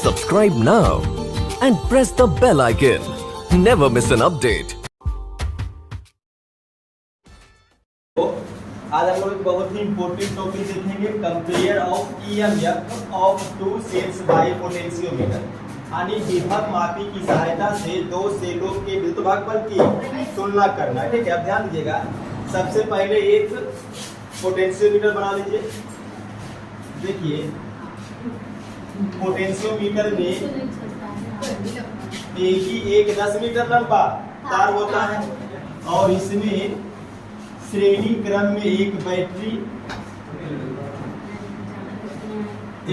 Subscribe now and press the bell icon. Never miss an update. आज हम लोग बहुत ही इंपॉर्टेंट टॉपिक देखेंगे, compare of EMF of two cells by potentiometer. यानी विभव मापी की सहायता से दो सेलों के विद्युत भागफल की तुलना करना। ठीक है, अब ध्यान दीजिएगा। सबसे पहले एक पोटेंशियोमीटर बना लीजिए। देखिए, पोटेंशियोमीटर में एक 10 मीटर लंबा तार होता है और इसमें श्रेणी क्रम में एक बैटरी,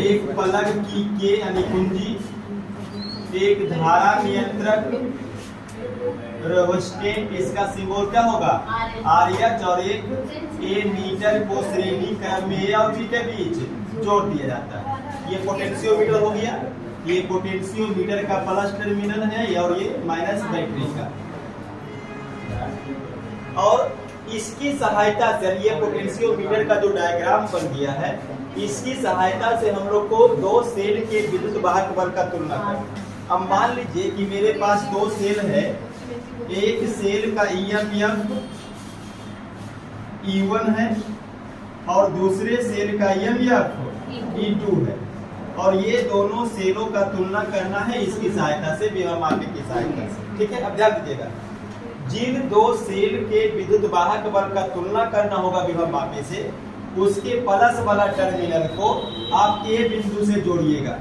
एक प्लग की के यानी कुंजी, एक धारा नियंत्रक रेजिस्टेंस, इसका सिंबल क्या होगा आरएच, और एक ए मीटर को श्रेणी क्रम में ए और बी के बीच जोड़ दिया जाता है। ये पोटेंशियोमीटर हो गया। ये पोटेंशियोमीटर का प्लस टर्मिनल है और ये माइनस बैटरी का। और इसकी सहायता से ये पोटेंशियोमीटर का जो डायग्राम बन गया है, इसकी सहायता से हम लोग को दो सेल के विद्युत वाहक बल का तुलना करना। अब मान लीजिए कि मेरे पास दो सेल है। एक सेल का ईएमएफ E1 है और दूसरे सेल का ईएमएफ E2 है, और ये दोनों सेलों का तुलना करना है इसकी सहायता से, विभव मापी की सहायता से। ठीक है, अब ध्यान दीजिएगा। जिन दो सेल के विद्युत वाहक बल का तुलना करना होगा विभव मापी से, उसके प्लस वाला टर्मिनल को आप ए बिंदु से जोड़िएगा।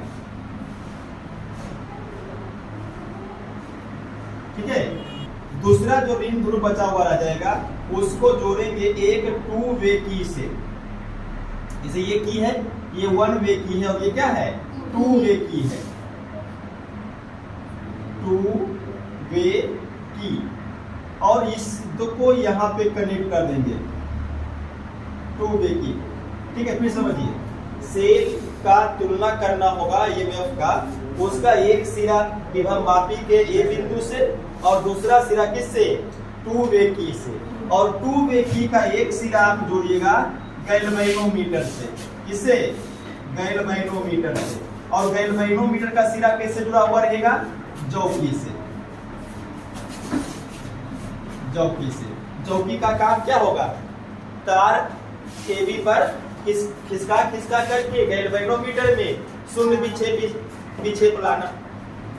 ठीक है, दूसरा जो ऋण ध्रुव बचा हुआ रह जाएगा उसको जोड़ेंगे एक टू वे की से। जैसे ये की है, ये वन वे की है और ये क्या है टू वे की है। टू वे की, और इस दो को यहाँ पे कनेक्ट कर देंगे टू वे की। ठीक है, फिर समझिए, सेल का तुलना करना होगा ईएमएफ का, उसका एक सिरा विभव मापी के ए बिंदु से और दूसरा सिरा किससे टू वे की से, और टू वे की का एक सिरा आप जोड़िएगा गैल्वेनोमीटर से। किससे? गैल्वेनोमीटर से। और गैल्वेनोमीटर का सिरा कैसे जुड़ा हुआ रहेगा? जौकी से। जौकी से। जौकी का काम क्या होगा? तार एबी पर खिसका करके गैल्वेनोमीटर में शून्य विक्षेप लाना।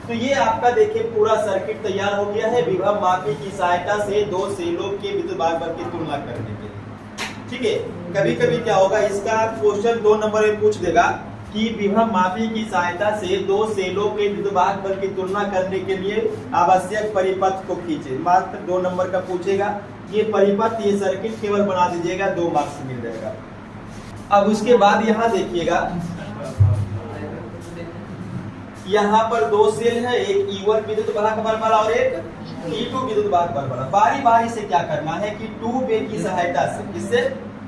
तो ये आपका देखिए पूरा सर्किट तैयार हो गया है विभव मापी की सहायता से दो सेलों के विद्युत भागफल की तुलना करने के लिए। ठीक है, कभी कभी क्या होगा, इसका क्वेश्चन 2 नंबर में पूछ देगा कि विभव मापी की सहायता से दो सेलों के विद्युत भागफल की तुलना करने के लिए आवश्यक परिपथ को खींचे। मात्र 2 नंबर का पूछेगा। ये परिपथ, ये सर्किट केवल बना दीजिएगा, 2 मार्क्स मिल जाएगा। अब उसके बाद यहाँ देखिएगा, यहाँ पर दो सेल है, एक E1 विद्युत भागफल वाला और एक E2 विद्युत भागफल वाला। बारी बारी से क्या करना है कि टू वे की सहायता से, इससे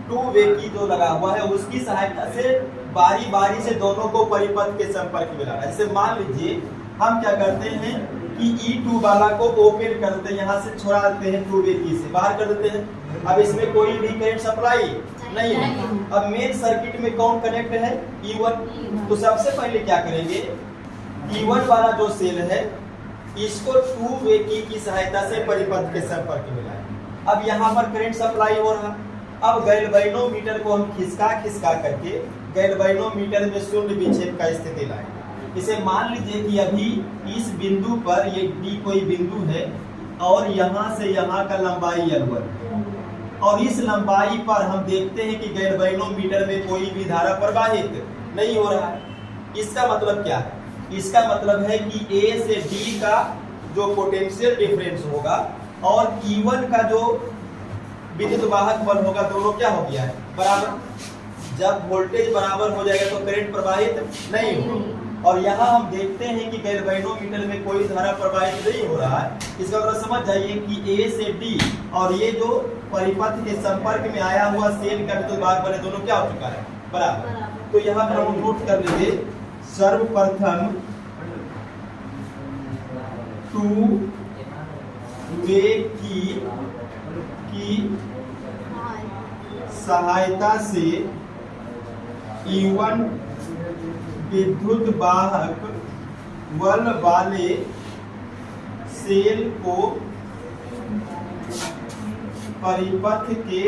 टू वे की जो लगा हुआ है उसकी सहायता से बारी बारी से दोनों को परिपथ के संपर्क में लाना। जैसे मान लीजिए हम क्या करते हैं कि E2 वाला को ओपन कर देते हैं, यहाँ से छोड़ा देते हैं, टू वे की से बाहर कर देते हैं। अब इसमें कोई भी करंट सप्लाई नहीं है। अब मेन सर्किट में कौन कनेक्ट है? E1। तो सबसे पहले क्या करेंगे, E1 वाला जो सेल है इसको टू वे की सहायता से परिपथ के संपर्क में लाएं। अब यहाँ पर करंट सप्लाई हो रहा। अब गैल्वेनोमीटर को हम खिसका करके गैल्वेनोमीटर में शून्य विक्षेप का स्थिति लाएं। इसे मान लीजिए कि अभी इस बिंदु पर ये D कोई बिंदु है और यहाँ से यहाँ का लंबाई L1 है, और इस लंबाई पर हम देखते हैं कि गैल्वेनोमीटर में कोई भी धारा प्रवाहित नहीं हो रहा है। इसका मतलब क्या है? इसका मतलब है कि A से D का जो पोटेंशियल डिफरेंस होगा और E1 का जो विद्युत वाहक बल होगा, दोनों क्या हो गया है? बराबर। जब वोल्टेज बराबर हो जाएगा तो करंट प्रवाहित नहीं होगा। और यहाँ हम देखते हैं कि गैल्वेनोमीटर में कोई धारा प्रवाहित नहीं हो रहा है। इसका मतलब समझ जाइए कि A से D और ये जो परिपथ के संपर्क में आया हुआ सेल का विद्युत वाहक बल, दोनों क्या हो चुका है? बराबर। तो यहाँ पर हम नोट कर लीजिए, सर्वप्रथम टू वे की सहायता से E1 विद्युत वाहक बल वाले सेल को परिपथ के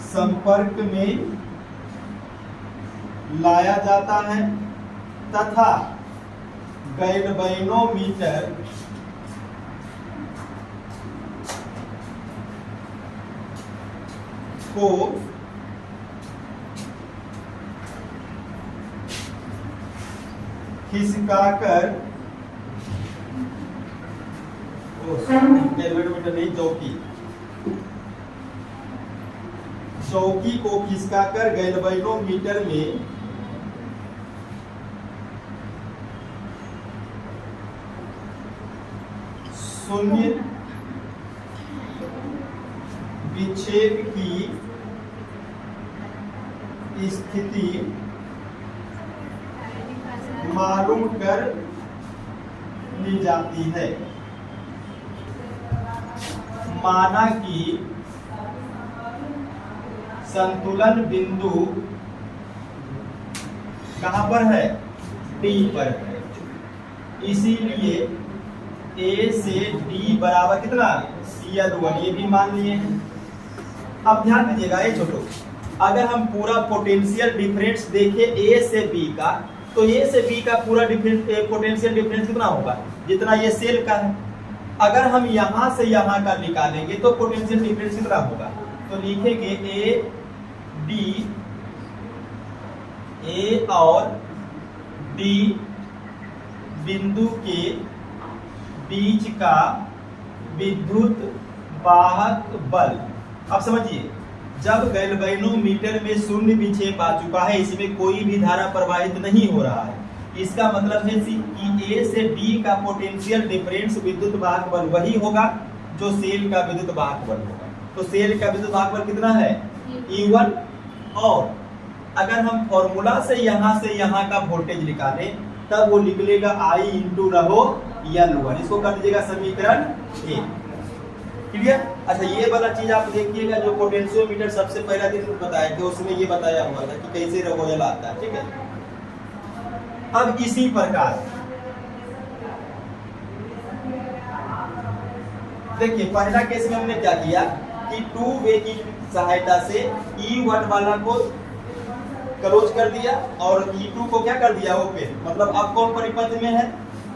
संपर्क में लाया जाता है तथा गैल्वेनोमीटर को खिसकाकर गैल्वेनोमीटर नहीं, चौकी को खिसकाकर गैल्वेनोमीटर में शून्य विक्षेप की स्थिति मालूम कर ली जाती है। माना कि संतुलन बिंदु कहां पर है? डी पर है। इसीलिए ए से डी बराबर कितना? L1, ये भी मान लिए हैं। अब ध्यान दीजिएगा ये छोटो, अगर हम पूरा पोटेंशियल डिफरेंस देखें ए से बी का, तो ए से बी का पूरा पोटेंशियल डिफरेंस कितना होगा? जितना ये सेल का है। अगर हम यहां से यहां का निकालेंगे तो पोटेंशियल डिफरेंस कितना होगा? तो लिखेंगे ए डी, ए और डी बिंदु के बीच का विद्युत वाहक बल। अब समझिए, जब गैल्वेनोमीटर में शून्य विक्षेप आ चुका है, इसमें कोई भी धारा प्रवाहित नहीं हो रहा है, इसका मतलब है कि ए से डी का पोटेंशियल डिफरेंस विद्युत वाहक बल वही होगा जो सेल का विद्युत वाहक बल होगा। तो सेल का विद्युत वाहक बल कितना है? E1। और अगर हम फॉर्मूला से यहाँ का वोल्टेज निकालें, तब वो निकलेगा I इंटू रहो L1। इसको कर दीजिएगा समीकरण 1। क्लियर? अच्छा, ये वाला चीज आप देखिएगा, जो पोटेंशियोमीटर सबसे पहला दिन बताया था उसमें ये बताया हुआ था कि कैसे रगोजल आता है। ठीक है, अब इसी प्रकार देखिए, पहला केस में हमने क्या किया कि टू वे की सहायता से E1 वाला को क्लोज कर दिया और E2 को क्या कर दिया? ओपन। मतलब अब कौन परिपथ में है?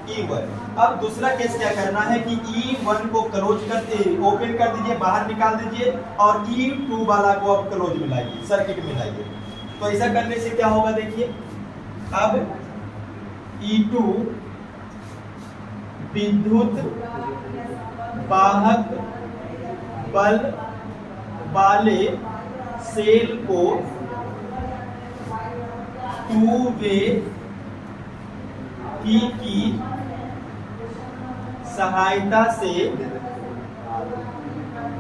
E1। अब दूसरा केस क्या करना है कि E1 को क्लोज करते ओपन कर दीजिए, बाहर निकाल दीजिए, और E2 वाला को अब क्लोज मिलाइए, सर्किट मिलाइए। तो ऐसा करने से क्या होगा? देखिए, अब E2 विद्युत वाहक बल वाले सेल को टू वे की सहायता से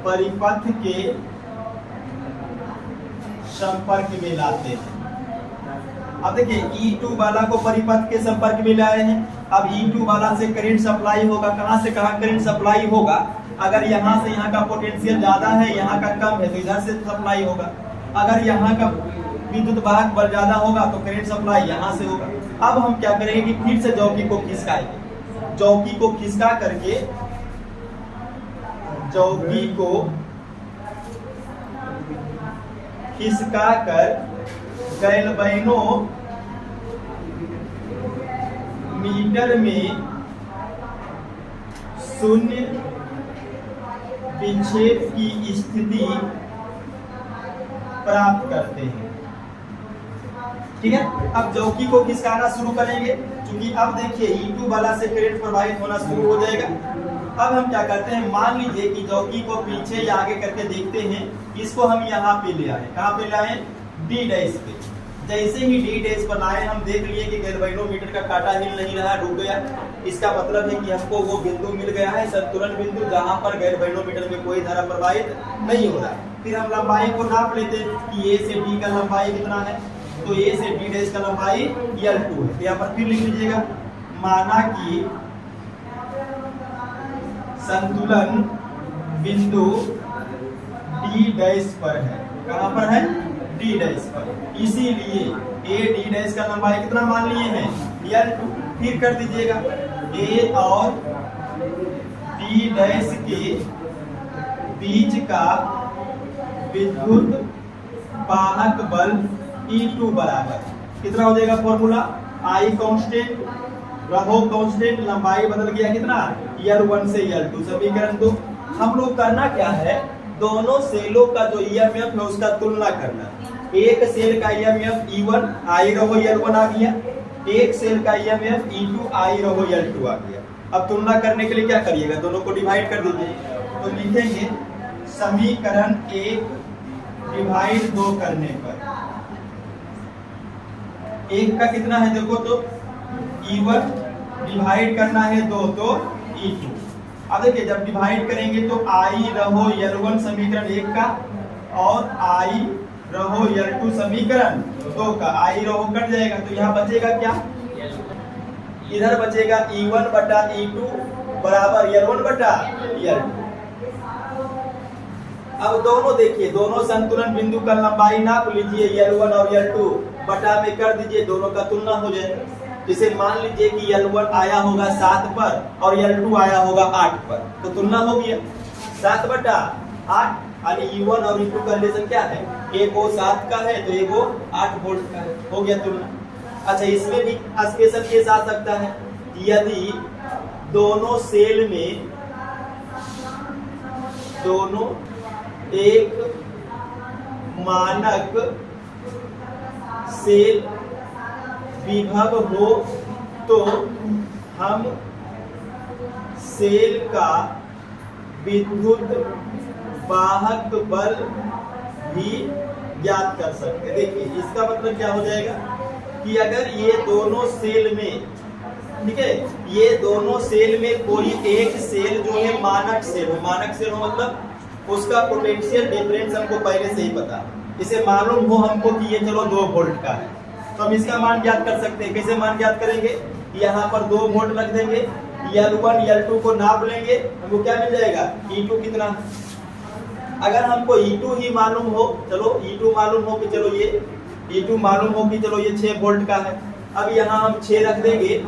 परिपथ के संपर्क में लाते हैं। अब देखिए, E2 वाला को परिपथ के संपर्क में लाए हैं। अब E2 वाला से करंट सप्लाई होगा। कहां से कहां करंट सप्लाई होगा? अगर यहां से यहां का पोटेंशियल ज्यादा है, यहां का कम है, तो इधर से सप्लाई होगा। अगर यहां का विद्युत वाहक बल ज्यादा होगा तो करंट सप्लाई यहां से होगा। अब हम क्या करेंगे कि फिर से चौकी को खिसकाएंगे। चौकी को खिसका करके चौकी को खिसका कर गैल्वेनो मीटर में शून्य विक्षेप की स्थिति प्राप्त करते हैं। ठीक है, अब चौकी को खिसकाना शुरू करेंगे, क्योंकि अब देखिए E2 वाला से करंट प्रवाहित होना शुरू हो जाएगा। अब हम क्या करते हैं, मान लीजिए कि चौकी को पीछे या आगे करके देखते हैं, इसको हम यहाँ पे ले आए। कहाँ पे लाए? D डैश पे। जैसे ही D डैश पर लाए, हम देख लिए कि गैल्वेनोमीटर का कांटा हिल नहीं रहा, रुक गया। इसका मतलब है कि हमको वो बिंदु मिल गया है, संतुलन बिंदु, जहां पर गैल्वेनोमीटर में कोई धारा प्रवाहित नहीं हो रहा है। फिर हम लंबाई को नाप लेते हैं कि A से D का लंबाई कितना है। तो A से D डैश का लंबाई L2 है। यहाँ पर फिर लिख लीजिएगा, माना कि संतुलन बिंदु D डैश पर है। कहां पर है? D डी डैश पर। इसीलिए ए डी डैश का लंबाई कितना मान लिए हैं, L2। फिर कर दीजिएगा ए और डी डैश के बीच का विद्युत वाहक बल E2 बराबर कितना हो जाएगा, फॉर्मूला आई कांस्टेंट, रहो कांस्टेंट, लंबाई बदल गया कितना, L1 से L2। समीकरण 2। हम लोग करना क्या है, दोनों सेलों का जो ईएमएफ है उसका तुलना करना। एक सेल का ईएमएफ E1 आई रहो L1 आ गया, एक सेल का ईएमएफ E2 आई रहो L2 आ गया। अब तुलना करने के लिए क्या करिएगा, दोनों को डिवाइड कर दीजिए। तो लिखेंगे समीकरण 1 डिवाइड 2 करने पर एक का कितना है देखो, तो E1 डिवाइड करना है 2 तो E2। अब देखिए जब डिवाइड करेंगे तो आई रहो L1 समीकरण 1 का और आई रहो L2 समीकरण 2 का, आई रहो कट जाएगा तो यहाँ बचेगा क्या, इधर बचेगा E1 बटा E2 बराबर L1 बटा L2। अब दोनों देखिए, दोनों संतुलन बिंदु का लंबाई नाप लीजिए, L1 और L2 बटा में कर दीजिए, दोनों का तुलना हो जाएगा। जैसे मान लीजिए कि L1 आया होगा 7 पर और L2 आया होगा 8 पर, तो तुलना हो गया 7 बटा 8, यानी E1 और E2 का रिलेशन क्या है, एक वो 7 का है तो एक वो 8 वोल्ट का है, हो गया तुलना। अच्छा इसमें भी स्पेशल केस आ सकता है, यदि दोनों सेल में दोनों एक मानक सेल विभव हो तो हम सेल का विद्युत वाहक बल भी ज्ञात कर सकते हैं। देखिए इसका मतलब क्या हो जाएगा कि अगर ये दोनों सेल में, ठीक है, ये दोनों सेल में कोई एक सेल जो है मानक सेल हो, मानक सेल हो मतलब उसका पोटेंशियल डिफरेंस हमको पहले से ही पता, इसे मालूम हो हमको कि ये चलो 2 वोल्ट का है, तो हम इसका मान ज्ञात कर सकते हैं। कैसे मान ज्ञात करेंगे, यहाँ पर 2 वोल्ट रख देंगे, L1 L2 को नाप लेंगे, हमको क्या मिल जाएगा, E2 कितना। अगर हमको E2 ही मालूम हो, चलो E2 मालूम हो कि चलो ये E2 मालूम हो कि चलो ये 6 वोल्ट का है, अब यहाँ हम 6 रख देंगे,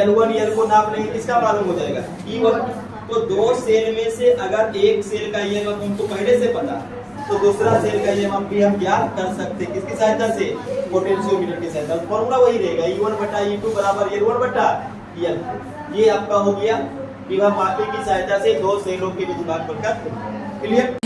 L1 L को नाप लेंगे, किसका मालूम हो जाएगा, E1। तो 2 सेल में से अगर एक सेल का ईएमएफ हमको पहले से पता, तो दूसरा सेल का ईएमएफ भी हम ज्ञात कर सकते हैं, किसकी सहायता से, पोटेंशियोमीटर की सहायता। फॉर्मूला वही रहेगा, E1 बटा E2 बराबर L1 बटा L। ये आपका हो गया विभव मापी की सहायता से 2 सेलों के बीच भागफल का। क्लियर।